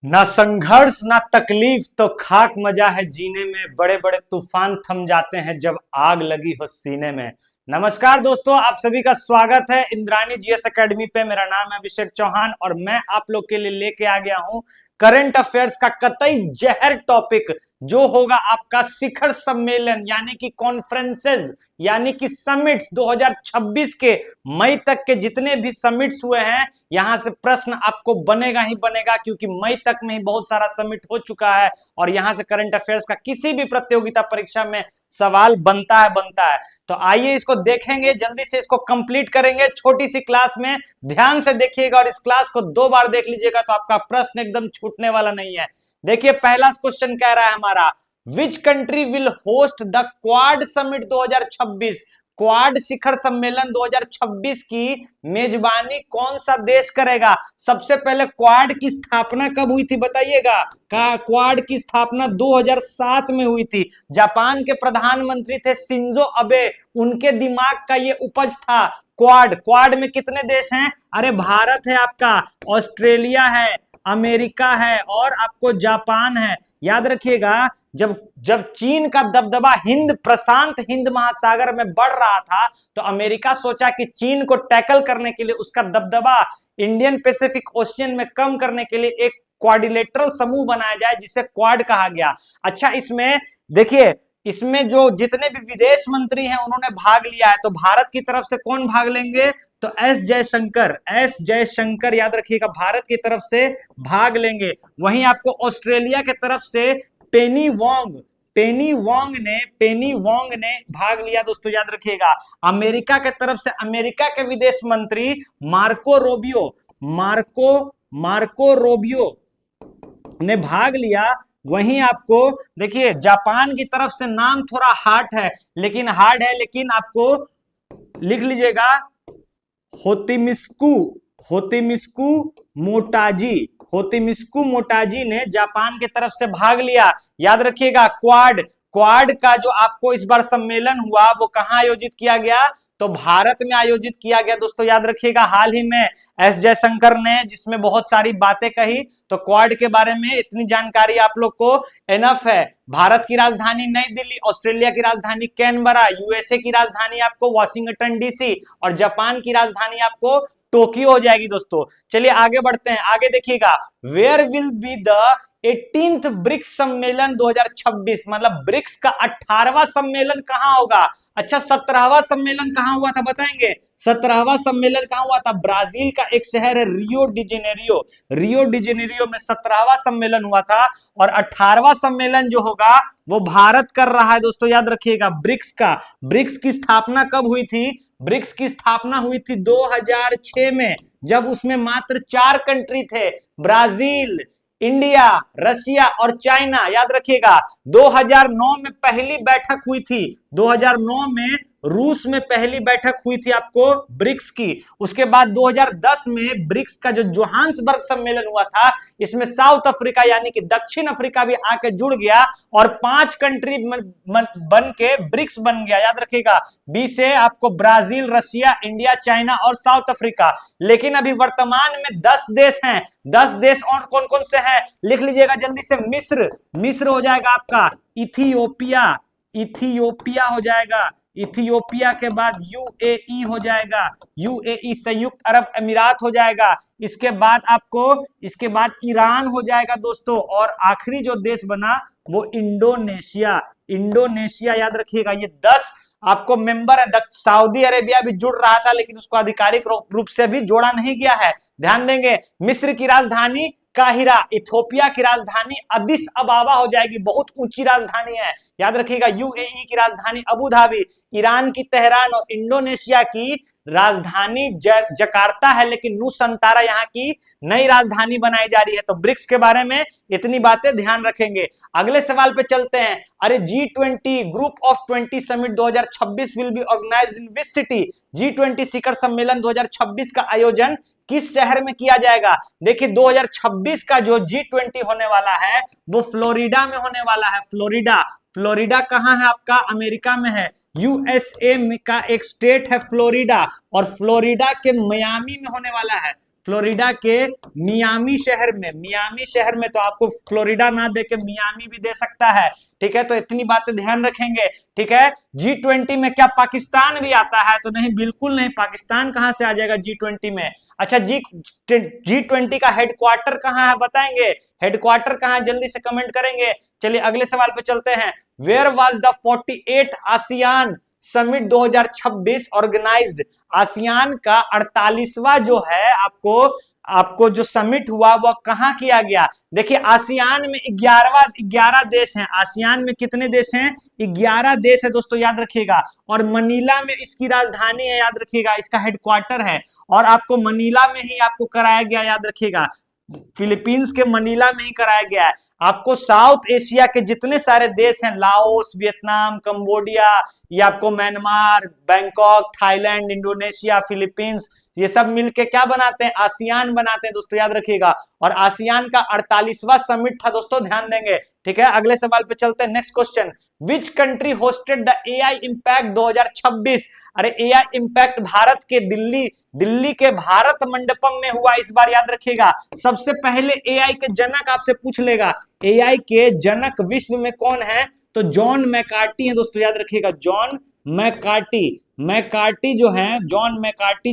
ना संघर्ष ना तकलीफ तो खाक मजा है जीने में। बड़े बड़े तूफान थम जाते हैं जब आग लगी हो सीने में। नमस्कार दोस्तों, आप सभी का स्वागत है इंद्राणी जीएस एकेडमी पे। मेरा नाम है अभिषेक चौहान और मैं आप लोग के लिए लेके आ गया हूं करंट अफेयर्स का कतई जहर टॉपिक, जो होगा आपका शिखर सम्मेलन यानी कि कॉन्फ्रेंसेस यानी कि समिट्स 2026 के। मई तक के जितने भी समिट्स हुए हैं, यहां से प्रश्न आपको बनेगा ही बनेगा, क्योंकि मई तक में ही बहुत सारा समिट हो चुका है और यहां से करंट अफेयर्स का किसी भी प्रतियोगिता परीक्षा में सवाल बनता है। तो आइए इसको देखेंगे, जल्दी से इसको कंप्लीट करेंगे छोटी सी क्लास में। ध्यान से देखिएगा और इस क्लास को 2 बार देख लीजिएगा तो आपका प्रश्न एकदम छूटने वाला नहीं है। देखिए, पहला क्वेश्चन कह रहा है हमारा, which country will host the Quad summit 2026। Quad शिखर सम्मेलन 2026 की मेजबानी कौन सा देश करेगा? सबसे पहले क्वाड की स्थापना कब हुई थी बताइएगा? क्वाड की स्थापना 2007 में हुई थी। जापान के प्रधानमंत्री थे शिंजो अबे, उनके दिमाग का ये उपज था क्वाड। क्वाड में कितने देश हैं? अरे भारत है आपका, ऑस्ट्रेलिया है, अमेरिका है और आपको जापान है। याद रखिएगा, जब जब चीन का दबदबा हिंद प्रशांत हिंद महासागर में बढ़ रहा था, तो अमेरिका सोचा कि चीन को टैकल करने के लिए, उसका दबदबा इंडियन पैसिफिक ओशियन में कम करने के लिए एक क्वाड्रिलेटरल समूह बनाया जाए, जिसे क्वाड कहा गया। अच्छा, इसमें देखिए, इसमें जो जितने भी विदेश मंत्री हैं उन्होंने भाग लिया है। तो भारत की तरफ से कौन भाग लेंगे? तो एस जयशंकर याद रखिएगा, भारत की तरफ से भाग लेंगे। वहीं आपको ऑस्ट्रेलिया की तरफ से पेनी वोंग ने भाग लिया दोस्तों, याद रखिएगा। अमेरिका के तरफ से अमेरिका के विदेश मंत्री मार्को रोबियो ने भाग लिया। वहीं आपको देखिए, जापान की तरफ से नाम थोड़ा हार्ड है, लेकिन आपको लिख लीजिएगा, होतिमिस्कु मोटाजी ने जापान की तरफ से भाग लिया। याद रखिएगा, क्वाड का जो आपको इस बार सम्मेलन हुआ वो कहां आयोजित किया गया? तो भारत में आयोजित किया गया दोस्तों, याद रखिएगा। हाल ही में एस जयशंकर ने जिसमें बहुत सारी बातें कही, तो क्वाड के बारे में इतनी जानकारी आप लोग को एनफ है। भारत की राजधानी नई दिल्ली, ऑस्ट्रेलिया की राजधानी कैनबरा, यूएसए की राजधानी आपको वाशिंगटन डीसी और जापान की राजधानी आपको टोक्यो हो जाएगी दोस्तों। चलिए आगे बढ़ते हैं। आगे देखिएगा, where will be the 18th BRICS सम्मेलन 2026, मतलब ब्रिक्स का 18वां सम्मेलन कहां होगा? अच्छा, 17वां सम्मेलन कहां हुआ था बताएंगे? 17वां सम्मेलन कहां हुआ था? ब्राजील का एक शहर है रियो डी जेनेरियो में 17वां सम्मेलन हुआ था। और 18वां सम्मेलन जो होगा वो भारत कर रहा है दोस्तों, याद रखिएगा। ब्रिक्स की स्थापना कब हुई थी? ब्रिक्स की स्थापना हुई थी 2006 में, जब उसमें मात्र 4 कंट्री थे, ब्राजील, इंडिया, रशिया और चाइना। याद रखिएगा, 2009 में पहली बैठक हुई थी। 2009 में रूस में पहली बैठक हुई थी आपको ब्रिक्स की। उसके बाद 2010 में ब्रिक्स का जो जोहान्सबर्ग सम्मेलन हुआ था, इसमें साउथ अफ्रीका यानी कि दक्षिण अफ्रीका भी आके जुड़ गया और 5 कंट्री बन के ब्रिक्स बन गया। याद रखिएगा, बी से आपको ब्राजील, रशिया, इंडिया, चाइना और साउथ अफ्रीका। लेकिन अभी वर्तमान में 10 देश हैं। 10 देश और कौन कौन से हैं? लिख लीजिएगा जल्दी से। मिस्र हो जाएगा आपका, इथियोपिया हो जाएगा, इथियोपिया के बाद यूएई हो जाएगा, यूएई संयुक्त अरब अमीरात हो जाएगा। इसके बाद ईरान हो जाएगा दोस्तों। और आखिरी जो देश बना वो इंडोनेशिया। याद रखिएगा, ये 10 आपको मेंबर है। सऊदी अरेबिया भी जुड़ रहा था, लेकिन उसको आधिकारिक रूप से भी जोड़ा नहीं गया है। ध्यान देंगे, मिस्र की राजधानी काहिरा, इथियोपिया की राजधानी अदिस अबाबा हो जाएगी, बहुत ऊंची राजधानी है। याद रखिएगा, यूएई की राजधानी अबू धाबी, ईरान की तेहरान और इंडोनेशिया की राजधानी जकार्ता है, लेकिन नुसंतारा यहाँ की नई राजधानी बनाई जा रही है। तो ब्रिक्स के बारे में इतनी बातें ध्यान रखेंगे। अगले सवाल पे चलते हैं। अरे G20 group of 20 summit 2026 will be organised in which city? G20 शिखर सम्मेलन 2026 का आयोजन किस शहर में किया जाएगा? देखिए, 2026 का जो G20 होने वाला है वो फ्लोरिडा में होने वाला है। फ्लोरिडा कहां है आपका? अमेरिका में है। यूएसए का एक स्टेट है फ्लोरिडा, और फ्लोरिडा के मियामी में होने वाला है। फ्लोरिडा के मियामी शहर में, मियामी शहर में, तो आपको फ्लोरिडा ना दे के मियामी भी दे सकता है, ठीक है। तो इतनी बातें ध्यान रखेंगे, ठीक है। G20 में क्या पाकिस्तान भी आता है? तो नहीं, बिल्कुल नहीं, पाकिस्तान कहां से आ जाएगा G20 में। अच्छा, G20 का हेडक्वार्टर कहां है बताएंगे? हेडक्वार्टर कहां है, जल्दी से कमेंट करेंगे। चलिए अगले सवाल पे चलते हैं। Where was the 48th ASEAN summit 2026 organised? ASEAN का 48वां जो है आपको जो समिट हुआ वह कहां किया गया? देखिए, आसियान में 11 देश हैं। आसियान में कितने देश हैं? 11 देश है दोस्तों, याद रखिएगा। और मनीला में इसकी राजधानी है, याद रखिएगा, इसका हेडक्वार्टर है। और आपको मनीला में ही आपको कराया गया, याद रखिएगा, फिलीपींस के मनीला में ही कराया गया है। आपको साउथ एशिया के जितने सारे देश हैं, लाओस, वियतनाम, कंबोडिया, ये आपको Myanmar, Bangkok, Thailand, Indonesia, Philippines, ये सब मिलके क्या बनाते हैं? आसियान बनाते हैं दोस्तों, याद रखिएगा। और आसियान का 48वां समिट था दोस्तों, ध्यान देंगे, ठीक है। अगले सवाल पे चलते हैं। Next question, which country hosted the AI impact 2026? अरे एआई इंपैक्ट भारत के दिल्ली के भारत मंडपम में हुआ इस बार, याद रखिएगा। सबसे पहले एआई के जनक आपसे पूछ लेगा, एआई के जनक विश्व में कौन है? तो जॉन मैकार्टी है दोस्तों, याद रखिएगा, जॉन मैकार्टी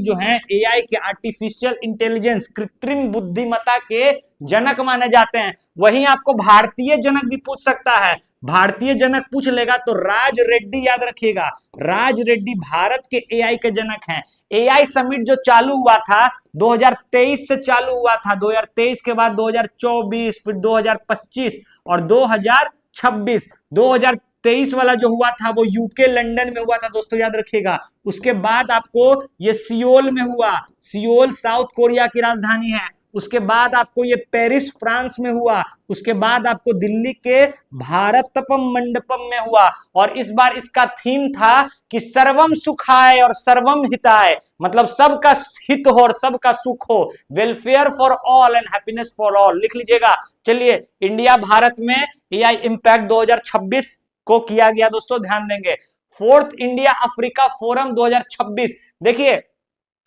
जो हैं एआई के, आर्टिफिशियल इंटेलिजेंस, कृत्रिम बुद्धिमत्ता के जनक माने जाते हैं। वहीं आपको भारतीय जनक भी पूछ सकता है, भारतीय जनक पूछ लेगा तो राज रेड्डी, याद रखिएगा, राज रेड्डी भारत के एआई के जनक हैं। एआई समिट जो चालू हुआ था 2023 से चालू हुआ था, 2023 के बाद 2024, फिर 2025 और 2026। 2023 वाला जो हुआ था वो यूके लंदन में हुआ था दोस्तों, याद रखिएगा। उसके बाद आपको ये सियोल में हुआ, सियोल साउथ कोरिया की राजधानी है। उसके बाद आपको ये पेरिस फ्रांस में हुआ। उसके बाद आपको दिल्ली के भारतपम मंडपम में हुआ। और इस बार इसका थीम था कि सर्वम सुखाय और सर्वम हिताय, मतलब सबका हित हो और सबका सुख हो, welfare for all and happiness for all, लिख लीजिएगा। चलिए, इंडिया भारत में एआई इंपैक्ट 2026 को किया गया दोस्तों, ध्यान देंगे। फोर्थ इंडिया अफ्रीका फोरम 2026, देखिए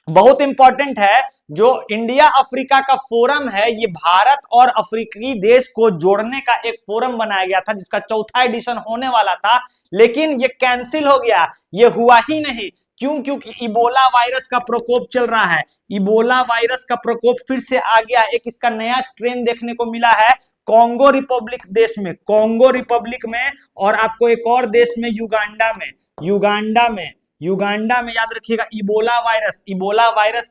बहुत इंपॉर्टेंट है। जो इंडिया अफ्रीका का फोरम है, ये भारत और अफ्रीकी देश को जोड़ने का एक फोरम बनाया गया था, जिसका चौथा एडिशन होने वाला था, लेकिन ये कैंसिल हो गया, ये हुआ ही नहीं। क्यों? क्योंकि इबोला वायरस का प्रकोप चल रहा है। इबोला वायरस का प्रकोप फिर से आ गया, एक इसका नया स्ट्रेन देखने को मिला है कॉन्गो रिपब्लिक देश में, कॉन्गो रिपब्लिक में, और आपको एक और देश में, युगांडा में, याद रखिएगा। इबोला वायरस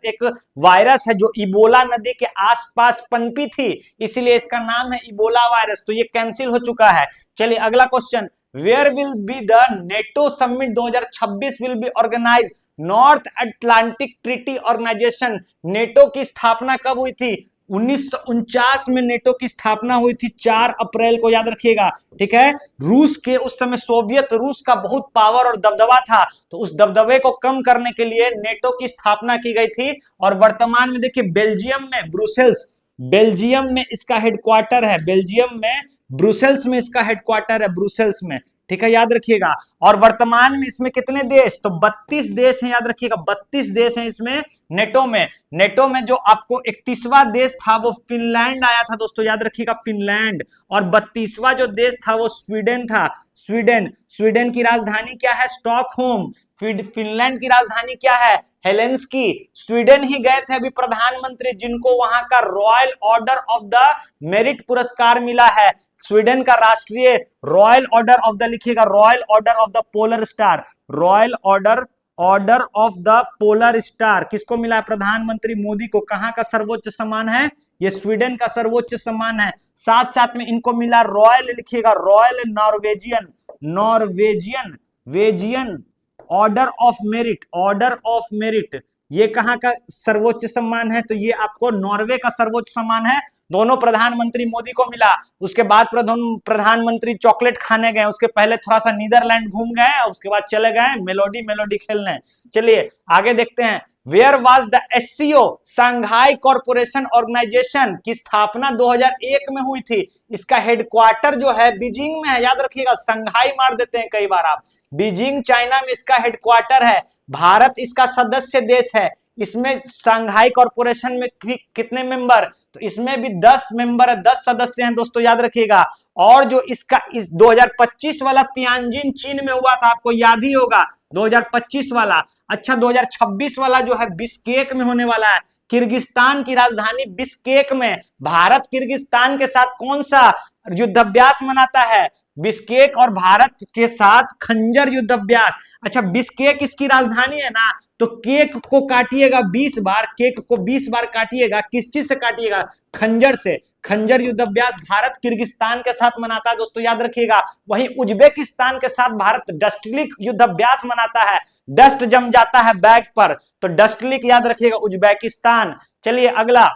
एक वायरस है जो इबोला नदी के आसपास पनपी थी, इसलिए इसका नाम है इबोला वायरस। तो ये कैंसिल हो चुका है। चलिए अगला question, where will be the NATO summit 2026 will be organise? North Atlantic treaty organisation, NATO की स्थापना कब हुई थी? 1949 में नेटो की स्थापना हुई थी, 4 अप्रैल को, याद रखिएगा, ठीक है। रूस के उस समय, सोवियत रूस का बहुत पावर और दबदबा था, तो उस दबदबे को कम करने के लिए नेटो की स्थापना की गई थी। और वर्तमान में देखिए बेल्जियम में, बेल्जियम में इसका हेडक्वार्टर है, बेल्जियम में ब्रुसेल्स में इसका हेडक्वार्टर है, ब्रुसेल्स में, ठीक है, याद रखिएगा। और वर्तमान में इसमें कितने देश? तो 32 देश हैं, याद रखिएगा, 32 देश हैं इसमें नेटो में जो आपको 31वां देश था वो फिनलैंड आया था दोस्तों, याद रखिएगा, फिनलैंड। और 32वां जो देश था वो स्वीडन था, स्वीडन की राजधानी क्या है? स्टॉकहोम। फिनलैंड की राजधानी क्या है? हेलेंस्की। स्वीडन ही गए थे अभी प्रधानमंत्री, जिनको वहां का royal order of the merit पुरस्कार मिला है। स्वीडन का राष्ट्रीय रॉयल ऑर्डर ऑफ द, लिखिएगा, royal order of the polar star, royal order of the polar star किसको मिला है? प्रधानमंत्री मोदी को। कहां का सर्वोच्च सम्मान है? ये स्वीडन का सर्वोच्च सम्मान है। साथ साथ में इनको मिला रॉयल, लिखिएगा, royal Norwegian order of merit, ये कहां का सर्वोच्च सम्मान है? तो ये आपको नॉर्वे का सर्वोच्च सम्मान है। दोनों प्रधानमंत्री मोदी को मिला। उसके बाद प्रधानमंत्री चॉकलेट खाने गए, उसके पहले थोड़ा सा नीदरलैंड घूम गए, उसके बाद चले गए मेलोडी खेलने। चलिए आगे देखते हैं। Where was the SCO, Shanghai corporation organisation की स्थापना 2001 में हुई थी। इसका हेडक्वार्टर जो है बीजिंग में है, याद रखिएगा, शंघाई मार देते हैं कई बार आप। बीजिंग चाइना में इसका हेडक्वार्टर है। भारत इसका सदस्य देश है। इसमें संघाई कॉरपोरेशन में कितने मेंबर, तो इसमें भी 10 मेंबर है, 10 सदस्य हैं दोस्तों, याद रखिएगा। और जो इसका इस 2025 वाला तियानजिन चीन में हुआ था, आपको याद ही होगा 2025 वाला। अच्छा 2026 वाला जो है बिश्केक में होने वाला है, किर्गिस्तान की राजधानी बिश्केक में। भारत किर्गिस्तान के साथ कौन सा युद्धाभ्यास मनाता है, बिश्केक और भारत के साथ खंजर युद्धाभ्यास। अच्छा बिश्केक इसकी राजधानी है ना, तो केक को काटिएगा 20 बार, केक को 20 बार काटिएगा, किस चीज से काटिएगा, खंजर से। खंजर युद्धाभ्यास भारत किर्गिस्तान के साथ मनाता है दोस्तों, याद रखिएगा। वहीं उज्बेकिस्तान के साथ भारत डस्टलिक युद्धाभ्यास मनाता है, डस्ट जम जाता है बैग पर, तो डस्टलिक याद रखिएगा उज्बेकिस्तान। चलिए अगला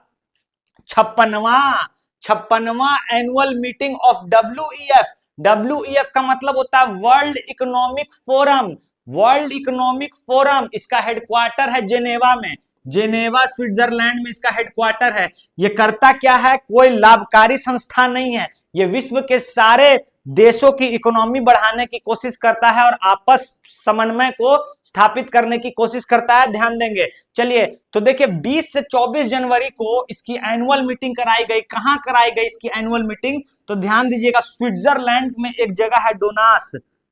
56वां annual meeting of WEF. WEF का मतलब होता है world economic forum. World economic forum, इसका हेडक्वार्टर है जेनेवा में, जेनेवा स्विट्जरलैंड में इसका हेडक्वार्टर है। ये करता क्या है, कोई लाभकारी संस्था नहीं है, ये विश्व के सारे देशों की इकोनॉमी बढ़ाने की कोशिश करता है और आपस समन्वय को स्थापित करने की कोशिश करता है, ध्यान देंगे। चलिए तो देखिए 20 से 24 जनवरी को इसकी एनुअल मीटिंग कराई गई। कहां कराई गई इसकी एनुअल मीटिंग, तो ध्यान दीजिएगा स्विट्जरलैंड में एक जगह है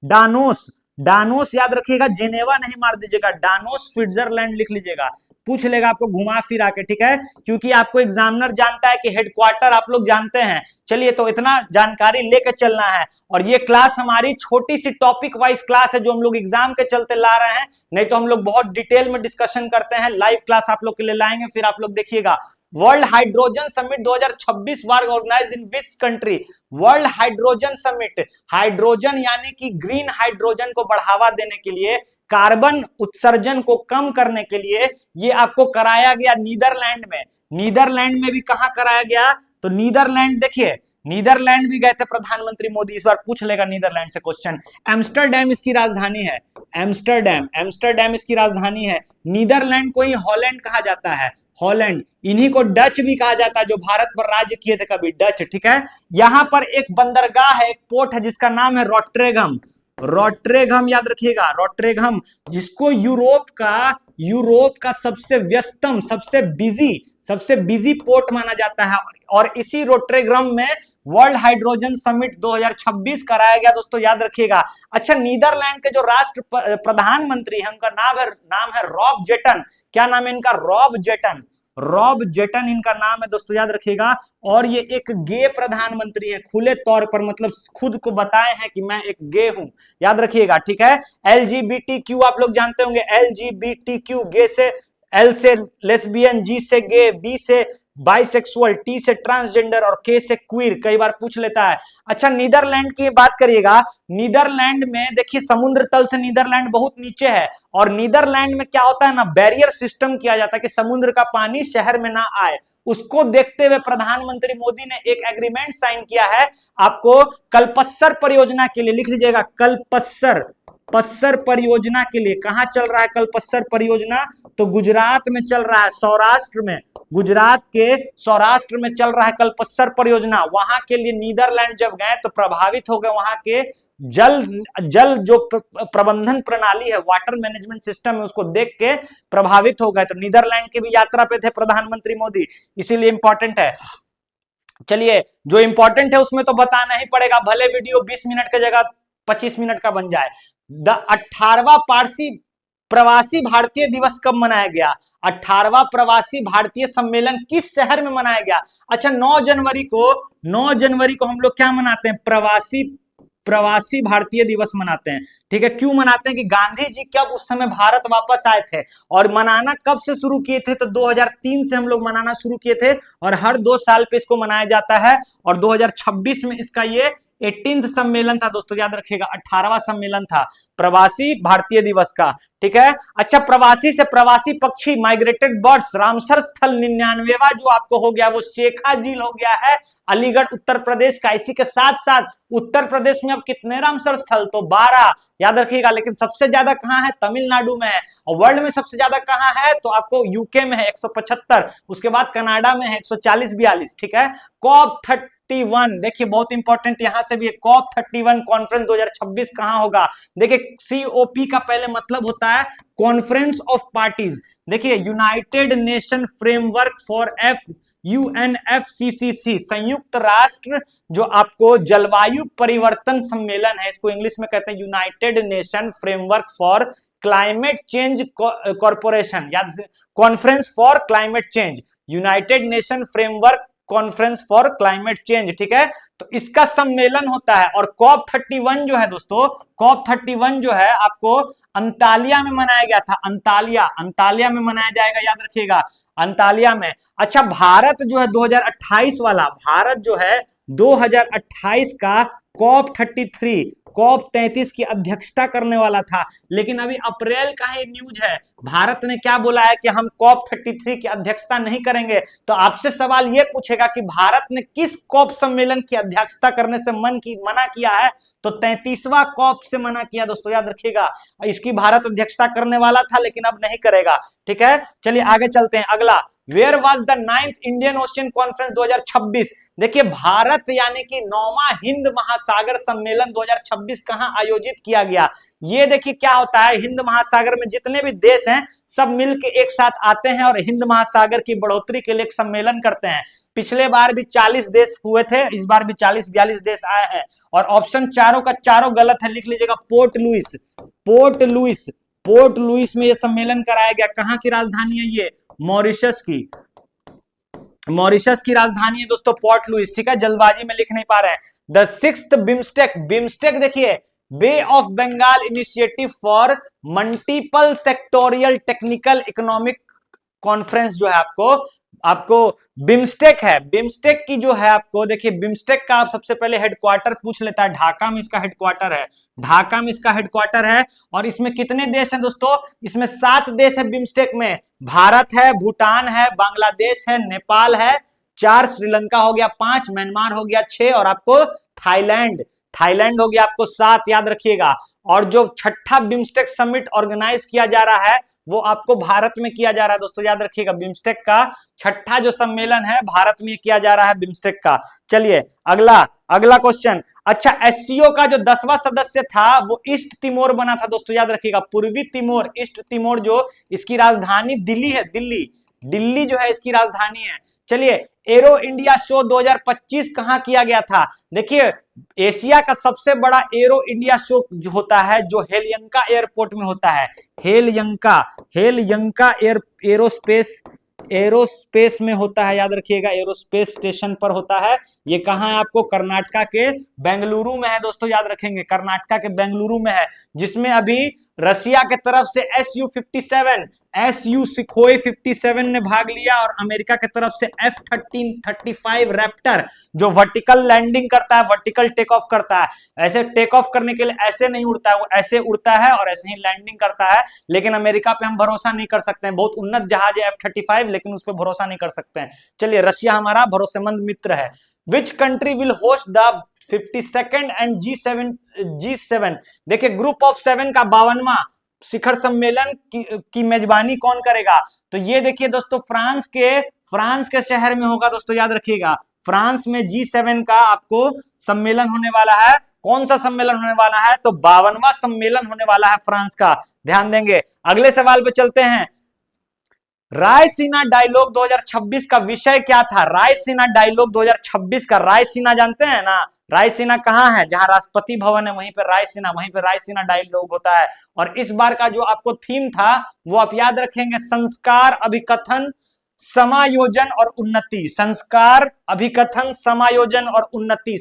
डानोस, डानोस याद रखिएगा, जेनेवा नहीं मार दीजिएगा, डानोस स्विट्जरलैंड लिख लीजिएगा, पूछ लेगा आपको घुमा फिरा के, ठीक है, क्योंकि आपको एग्जामिनर जानता है कि हेडक्वार्टर आप लोग जानते हैं। चलिए तो इतना जानकारी लेके चलना है। और ये क्लास हमारी छोटी सी टॉपिक वाइज क्लास है जो हम लोग एग्जाम के चलते ला रहे हैं, नहीं तो हम लोग बहुत डिटेल में डिस्कशन करते हैं। लाइव क्लास आप लोग के लिए लाएंगे, फिर आप लोग देखिएगा। World hydrogen summit 2026 was organised in which country, world hydrogen summit, hydrogen यानी कि ग्रीन हाइड्रोजन को बढ़ावा देने के लिए, कार्बन उत्सर्जन को कम करने के लिए ये आपको कराया गया नीदरलैंड में। नीदरलैंड में भी कहां कराया गया, तो नीदरलैंड, देखिए नीदरलैंड भी गए थे प्रधानमंत्री मोदी, इस बार पूछ लेगा नीदरलैंड से क्वेश्चन। एम्स्टरडैम इसकी राजधानी है, एम्स्टरडैम इसकी राजधानी है। नीदरलैंड को ही हॉलैंड कहा जाता है, हॉलैंड। इन्हीं को डच भी कहा जाता है, जो भारत पर राज्य किए थे कभी, डच, ठीक है। यहां पर एक बंदरगाह है, एक पोर्ट है जिसका नाम है रोट्रेगम, रोट्रेगम याद रखिएगा, रोट्रेगम, जिसको यूरोप का सबसे व्यस्तम, सबसे बिजी पोर्ट माना जाता है। और इसी रोट्रेगम में वर्ल्ड हाइड्रोजन समिट 2026 कराया गया दोस्तों, याद रखिएगा। अच्छा नीदरलैंड के जो राष्ट्र प्रधानमंत्री हैं उनका नाम है रॉब जेटन। क्या नाम है इनका, रॉब जेटन इनका नाम है दोस्तों, याद रखिएगा। और ये एक गे प्रधानमंत्री है, खुले तौर पर, मतलब खुद को बताए हैं कि मैं एक गे हूं, याद रखिएगा, ठीक है। LGBTQ आप लोग जानते होंगे, LGBTQ, गे से, L से लेस्बियन, G से गे, B से बाइसेक्सुअल, T से ट्रांसजेंडर और K से क्वीर, कई बार पूछ लेता है। अच्छा नीदरलैंड की बात करिएगा, नीदरलैंड में देखिए समुद्र तल से नीदरलैंड बहुत नीचे है, और नीदरलैंड में क्या होता है ना, बैरियर सिस्टम किया जाता है कि समुद्र का पानी शहर में ना आए। उसको देखते हुए प्रधानमंत्री मोदी ने एक एग्रीमेंट साइन किया है। आपको कल्पस्सर परियोजना के लिए लिख लीजिएगा, कल्पस्सर परियोजना के लिए कहां चल रहा है कल्पस्सर परियोजना, तो गुजरात में चल रहा है, सौराष्ट्र में, गुजरात के सौराष्ट्र में चल रहा है कल्पस्सर परियोजना। वहां के लिए नीदरलैंड जब गए तो प्रभावित हो गए, वहां के जल जो प्रबंधन प्रणाली है, वाटर मैनेजमेंट सिस्टम है, उसको देख के प्रभावित हो गए। तो नीदरलैंड की भी यात्रा पे थे प्रधानमंत्री मोदी, इसीलिए इंपॉर्टेंट है। चलिए जो इंपॉर्टेंट है उसमें तो बताना ही पड़ेगा, भले वीडियो 20 मिनट की जगह 25 मिनट का बन जाए। 18वां प्रवासी भारतीय दिवस कब मनाया गया, 18वां प्रवासी भारतीय सम्मेलन किस शहर में मनाया गया। अच्छा 9 जनवरी को हम लोग क्या मनाते हैं, प्रवासी भारतीय दिवस मनाते हैं, ठीक है। क्यों मनाते हैं कि गांधी जी कब उस समय भारत वापस आए थे, और मनाना कब से शुरू किए थे, तो 2003 से हम लोग मनाना शुरू किए थे, और हर 2 साल पे इसको मनाया जाता है। और 2026 में इसका ये 18th सम्मेलन था दोस्तों, याद रखिएगा, 18वां सम्मेलन था प्रवासी भारतीय दिवस का, ठीक है। अच्छा प्रवासी से प्रवासी पक्षी, माइग्रेटेड बर्ड्स, रामसर स्थल 99वां जो आपको हो गया वो शेखा झील हो गया है, अलीगढ़ उत्तर प्रदेश का। इसी के साथ साथ उत्तर प्रदेश में अब कितने रामसर स्थल, तो 12, याद रखिएगा। लेकिन सबसे ज्यादा कहां है, तमिलनाडु में है। और वर्ल्ड में सबसे ज्यादा कहां है, तो आपको यूके में है 175, उसके बाद कनाडा में है 140-42, ठीक है। COP31 देखिए बहुत इंपॉर्टेंट, यहां से भी COP31 कॉन्फ्रेंस 2026 कहां होगा। देखिए COP का पहले मतलब होता है कॉन्फ्रेंस ऑफ पार्टीज, देखिए United nation framework for UNFCCC, संयुक्त राष्ट्र जो आपको जलवायु परिवर्तन सम्मेलन है, इसको इंग्लिश में कहते हैं united nation framework for climate change corporation, याद conference for climate change, united nation framework conference for climate change, ठीक है। तो इसका सम्मेलन होता है। और COP 31 जो है दोस्तों, COP 31 जो है आपको अंतालिया में मनाया गया था। अंतालिया में मनाया जाएगा, याद रखिएगा, अंतालिया में। अच्छा, भारत जो है 2028 वाला, भारत जो है 2028 का COP 33 की अध्यक्षता करने वाला था, लेकिन अभी अप्रैल का ही न्यूज है, भारत ने क्या बोला है कि हम COP 33 की अध्यक्षता नहीं करेंगे। तो आपसे सवाल ये पूछेगा कि भारत ने किस COP सम्मेलन की अध्यक्षता करने से मना किया है? तो 33वां COP से मना किया दोस्तों, याद रखिएगा। इसकी भारत अध्यक्षता करने वाला था लेकिन अब नहीं करेगा, ठीक है। चलिए आगे चलते हैं। अगला, where was the 9th Indian ocean conference 2026? देखिए भारत यानी कि 9वां हिंद महासागर सम्मेलन 2026 कहां आयोजित किया गया? ये देखिए क्या होता है, हिंद महासागर में जितने भी देश हैं सब मिलकर एक साथ आते हैं और हिंद महासागर की बढ़ोतरी के लिए एक सम्मेलन करते हैं। पिछले बार भी 40 देश हुए थे, इस बार भी 40-42 देश आए हैं। और ऑप्शन चारों का चारों गलत है, लिख लीजिएगा। पोर्ट लुइस में यह सम्मेलन कराया गया। कहां की राजधानी है ये? मॉरिशस की राजधानी है दोस्तों पोर्ट लुइस, ठीक है। जल्दबाजी में लिख नहीं पा रहे हैं। द 6th बिम्स्टेक देखिए, Bay of Bengal initiative for multiple sectoral technical economic conference जो है आपको बिम्स्टेक है। बिम्स्टेक की जो है आपको देखिए, बिम्स्टेक का आप सबसे पहले हेडक्वार्टर पूछ लेता है, ढाका में इसका हेडक्वार्टर है। और इसमें कितने देश हैं दोस्तों? इसमें 7 देश है बिम्स्टेक में। भारत है, भूटान है, बांग्लादेश है, नेपाल है, 4 श्रीलंका हो गया, 5 म्यांमार हो गया, 6 और आपको थाईलैंड हो गया आपको 7, याद रखिएगा। और जो 6ठा बिम्स्टेक समिट ऑर्गेनाइज किया जा रहा है वो आपको भारत में किया जा रहा है दोस्तों, याद रखिएगा। बिम्स्टेक का 6ठा जो सम्मेलन है भारत में किया जा रहा है बिम्स्टेक का। चलिए अगला क्वेश्चन। अच्छा, SCO का जो 10वां सदस्य था वो ईस्ट तिमोर बना था दोस्तों, याद रखिएगा। पूर्वी तिमोर, ईस्ट तिमोर, जो इसकी राजधानी दिल्ली है, दिल्ली जो है इसकी राजधानी है। चलिए, एरो इंडिया शो 2025 कहां किया गया था? देखिए, एशिया का सबसे बड़ा एरो इंडिया शो जो होता है, जो हेलयंका एयरपोर्ट में होता है। हेलयंका एरोस्पेस में होता है, याद रखिएगा। एरोस्पेस स्टेशन पर होता है। ये कहां है आपको? कर्नाटका के बेंगलुरु में है दोस्तों, याद रखेंगे। कर्नाटका के बेंगलुरु में है, जिसमें अभी रशिया के तरफ से SU सुखोई 57 ने भाग लिया और अमेरिका की तरफ से F-35 रैप्टर, जो वर्टिकल लैंडिंग करता है, वर्टिकल टेक ऑफ करता है। ऐसे टेक ऑफ करने के लिए ऐसे नहीं उड़ता है, वो ऐसे उड़ता है और ऐसे ही लैंडिंग करता है। लेकिन अमेरिका पे हम भरोसा नहीं कर सकते हैं। बहुत उन्नत जहाज है F-35, लेकिन उस पर भरोसा नहीं कर सकते हैं। चलिए, रशिया हमारा भरोसेमंद मित्र है। विच country will host the 52nd and G7? देखिए, ग्रुप ऑफ 7 का 52वां शिखर सम्मेलन की मेजबानी कौन करेगा? तो ये देखिए दोस्तों, फ्रांस के शहर में होगा दोस्तों, याद रखिएगा। फ्रांस में G7 का आपको सम्मेलन होने वाला है। कौन सा सम्मेलन होने वाला है? तो 52वां सम्मेलन होने वाला है फ्रांस का, ध्यान देंगे। अगले सवाल पे चलते हैं। रायसीना डायलॉग 2026 का विषय क्या था? रायसीना डायलॉग 2026 का, रायसीना जानते हैं ना? रायसीना कहाँ है? जहां राष्ट्रपति भवन है वहीं पे रायसीना डायलॉग होता है। और इस बार का जो आपको थीम था वो आप याद रखेंगे, संस्कार, अभिकथन, समायोजन और उन्नति। संस्कार, अभिकथन, समायोजन और उन्नति।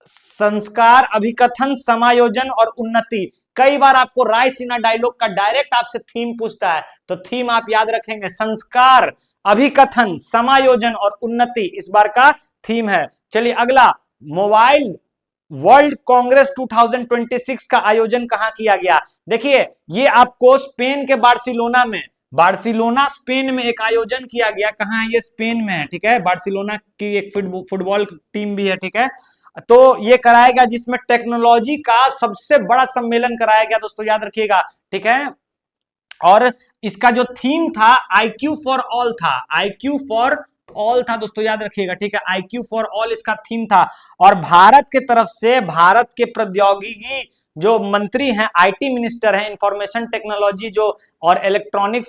संस्कार, अभिकथन, समायोजन और उन्नति। कई बार आपको रायसीना डायलॉग का डायरेक्ट आपसे थीम पूछता है, तो थीम आप याद रखेंगे, संस्कार, अभिकथन, समायोजन और उन्नति इस बार का थीम है। चलिए अगला, मोबाइल वर्ल्ड कांग्रेस 2026 का आयोजन कहां किया गया? देखिए, ये आपको स्पेन के बार्सिलोना स्पेन में एक आयोजन किया गया। कहां है ये? स्पेन में है, ठीक है। बार्सिलोना की एक फुटबॉल टीम भी है, ठीक है। तो ये कराया गया, जिसमें टेक्नोलॉजी का सबसे बड़ा सम्मेलन कराया गया दोस्तों, याद रखिएगा, ठीक है। और इसका जो थीम था IQ फॉर ऑल था दोस्तों, याद रखिएगा, ठीक है। IQ फॉर ऑल इसका थीम था। और भारत के तरफ से, भारत के प्रौद्योगिकी जो मंत्री हैं, IT मिनिस्टर हैं, इंफॉर्मेशन टेक्नोलॉजी जो और इलेक्ट्रॉनिक्स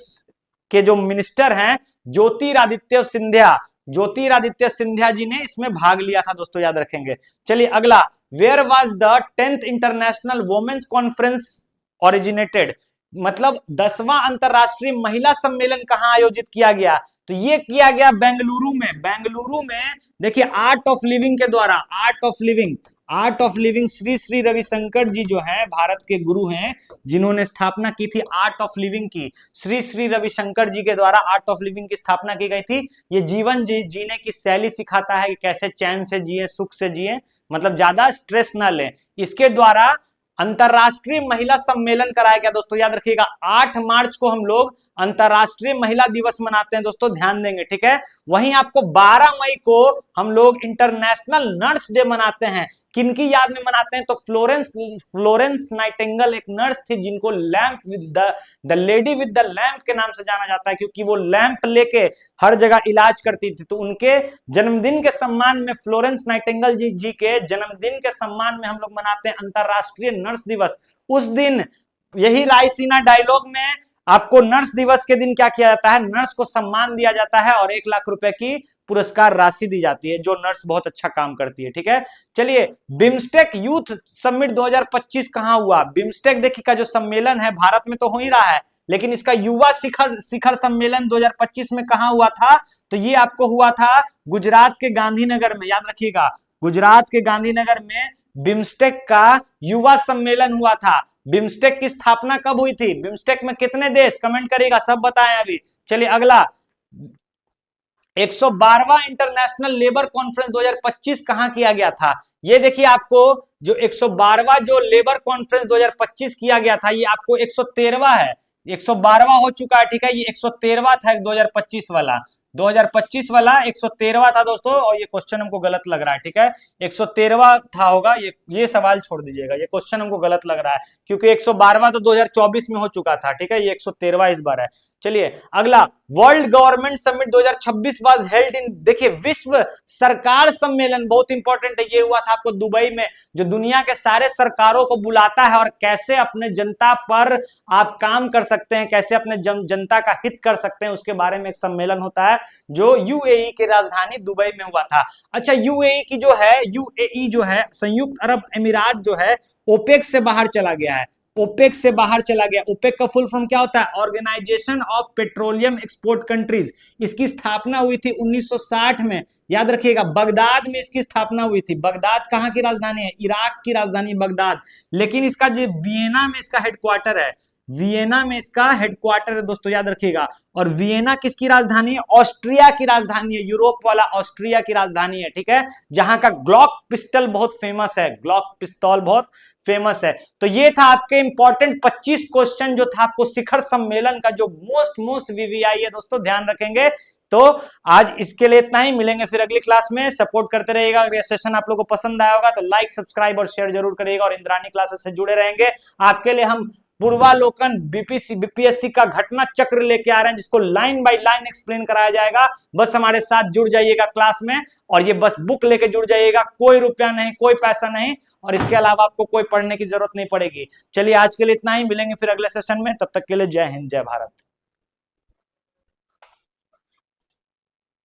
के जो मिनिस्टर हैं ज्योतिरादित्य सिंधिया, ज्योतिरादित्य सिंधिया जी ने इसमें भाग लिया था दोस्तों, याद रखेंगे। चलिए अगला, where was the 10th international women's conference originated, मतलब 10वां अंतरराष्ट्रीय महिला सम्मेलन कहां आयोजित किया गया? तो ये किया गया बेंगलुरु में। बेंगलुरु में देखिए आर्ट ऑफ लिविंग के द्वारा, Art of Living Shri Shri Ravishankar ji जो है भारत के गुरु हैं, जिन्होंने स्थापना की थी आर्ट ऑफ लिविंग की, श्री श्री रविशंकर जी के द्वारा आर्ट ऑफ लिविंग की स्थापना की गई थी। ये जीवन जीने की शैली सिखाता है कि कैसे चैन से जिए, सुख से जिए, मतलब ज्यादा स्ट्रेस ना लें। इसके द्वारा अंतरराष्ट्रीय महिला सम्मेलन कराया गया दोस्तों, याद रखिएगा। 8 मार्च को हम लोग अंतरराष्ट्रीय महिला दिवस मनाते हैं दोस्तों, ध्यान देंगे, ठीक है। वहीं आपको 12 मई को हम लोग इंटरनेशनल नर्स डे मनाते हैं। किनकी याद में मनाते हैं? तो फ्लोरेंस नाइटिंगेल एक नर्स थी जिनको lamp with the lady with the lamp के नाम से जाना जाता है, क्योंकि वो लैंप लेके हर जगह इलाज करती थी। तो उनके जन्मदिन के सम्मान में, फ्लोरेंस नाइटिंगेल जी के जन्मदिन के सम्मान में हम लोग मनाते हैं अंतरराष्ट्रीय नर्स दिवस। उस दिन यही रायसीना डायलॉग में आपको नर्स दिवस के दिन क्या किया जाता है? नर्स को सम्मान दिया जाता है और 1 लाख रुपए की पुरस्कार राशि दी जाती है, जो नर्स बहुत अच्छा काम करती है, ठीक है। चलिए, बिम्स्टेक यूथ समिट 2025 कहां हुआ? बिम्स्टेक देखिए का जो सम्मेलन है भारत में तो हो ही रहा है, लेकिन इसका युवा शिखर सम्मेलन 2025 में कहां हुआ था? तो ये आपको हुआ था गुजरात के गांधीनगर में, याद रखिएगा। गुजरात के गांधीनगर में बिम्स्टेक का युवा सम्मेलन हुआ था। बिम्स्टेक की स्थापना कब हुई थी? बिम्स्टेक में कितने देश? कमेंट करिएगा, सब बताएं अभी। चलिए अगला, 112वां इंटरनेशनल लेबर कॉन्फ्रेंस 2025 कहां किया गया था? ये देखिए आपको जो 112वां जो लेबर कॉन्फ्रेंस 2025 किया गया था, ये आपको 113वां है। 112वां हो चुका है, ठीक है। ये 113वां था 2025 वाला। 2025 वाला 113वां था दोस्तों, और ये क्वेश्चन हमको गलत लग रहा है, ठीक है। 113वां था होगा, ये सवाल छोड़ दीजिएगा, ये क्वेश्चन हमको गलत लग रहा है, क्योंकि 112वां तो 2024 में हो चुका था, ठीक है। ये 113वां इस बार है। चलिए अगला, world government summit 2026 was held in, देखिए विश्व सरकार सम्मेलन बहुत इंपॉर्टेंट है, ये हुआ था आपको दुबई में, जो दुनिया के सारे सरकारों को बुलाता है और कैसे अपने जनता पर आप काम कर सकते हैं, कैसे अपने जनता का हित कर सकते हैं, उसके बारे में एक सम्मेलन होता है जो यूएई की राजधानी दुबई में हुआ था। अच्छा, यूएई जो है संयुक्त अरब अमीरात जो है, ओपेक से बाहर चला गया है। ओपेक से बाहर चला गया। ओपेक का फुल फॉर्म क्या होता है? Organisation of petroleum export countries. इसकी स्थापना हुई थी 1960 में, याद रखिएगा। बगदाद में इसकी स्थापना हुई थी। बगदाद कहां की राजधानी है? इराक की राजधानी बगदाद। लेकिन इसका जो वियना में इसका हेडक्वार्टर है, वियना में इसका हेडक्वार्टर है दोस्तों, याद रखिएगा। और वियना किसकी राजधानी है? ऑस्ट्रिया की राजधानी है, यूरोप वाला ऑस्ट्रिया की राजधानी है, ठीक है। जहां का ग्लॉक पिस्टल बहुत फेमस है, ग्लॉक पिस्तौल बहुत फेमस है। तो ये था आपके इंपॉर्टेंट 25 क्वेश्चन जो था आपको शिखर सम्मेलन का, जो मोस्ट वीवीआई है दोस्तों, ध्यान रखेंगे। तो आज इसके लिए इतना ही, मिलेंगे फिर अगली क्लास में। सपोर्ट करते रहिएगा। अगर ये सेशन आप लोगों को पसंद आया होगा तो लाइक, सब्सक्राइब और शेयर जरूर करिएगा, और इंद्राणी क्लासेस से जुड़े रहेंगे। आपके लिए हम पूर्वालोकन बीपीएससी का घटना चक्र लेके आ रहे हैं, जिसको लाइन बाय लाइन एक्सप्लेन कराया जाएगा। बस हमारे साथ जुड़ जाइएगा क्लास में, और ये बस बुक लेके जुड़ जाइएगा, कोई रुपया नहीं, कोई पैसा नहीं, और इसके अलावा आपको कोई पढ़ने की जरूरत नहीं पड़ेगी। चलिए आज के लिए इतना ही, मिलेंगे फिर अगले सेशन में। तब तक के लिए जय हिंद, जय भारत।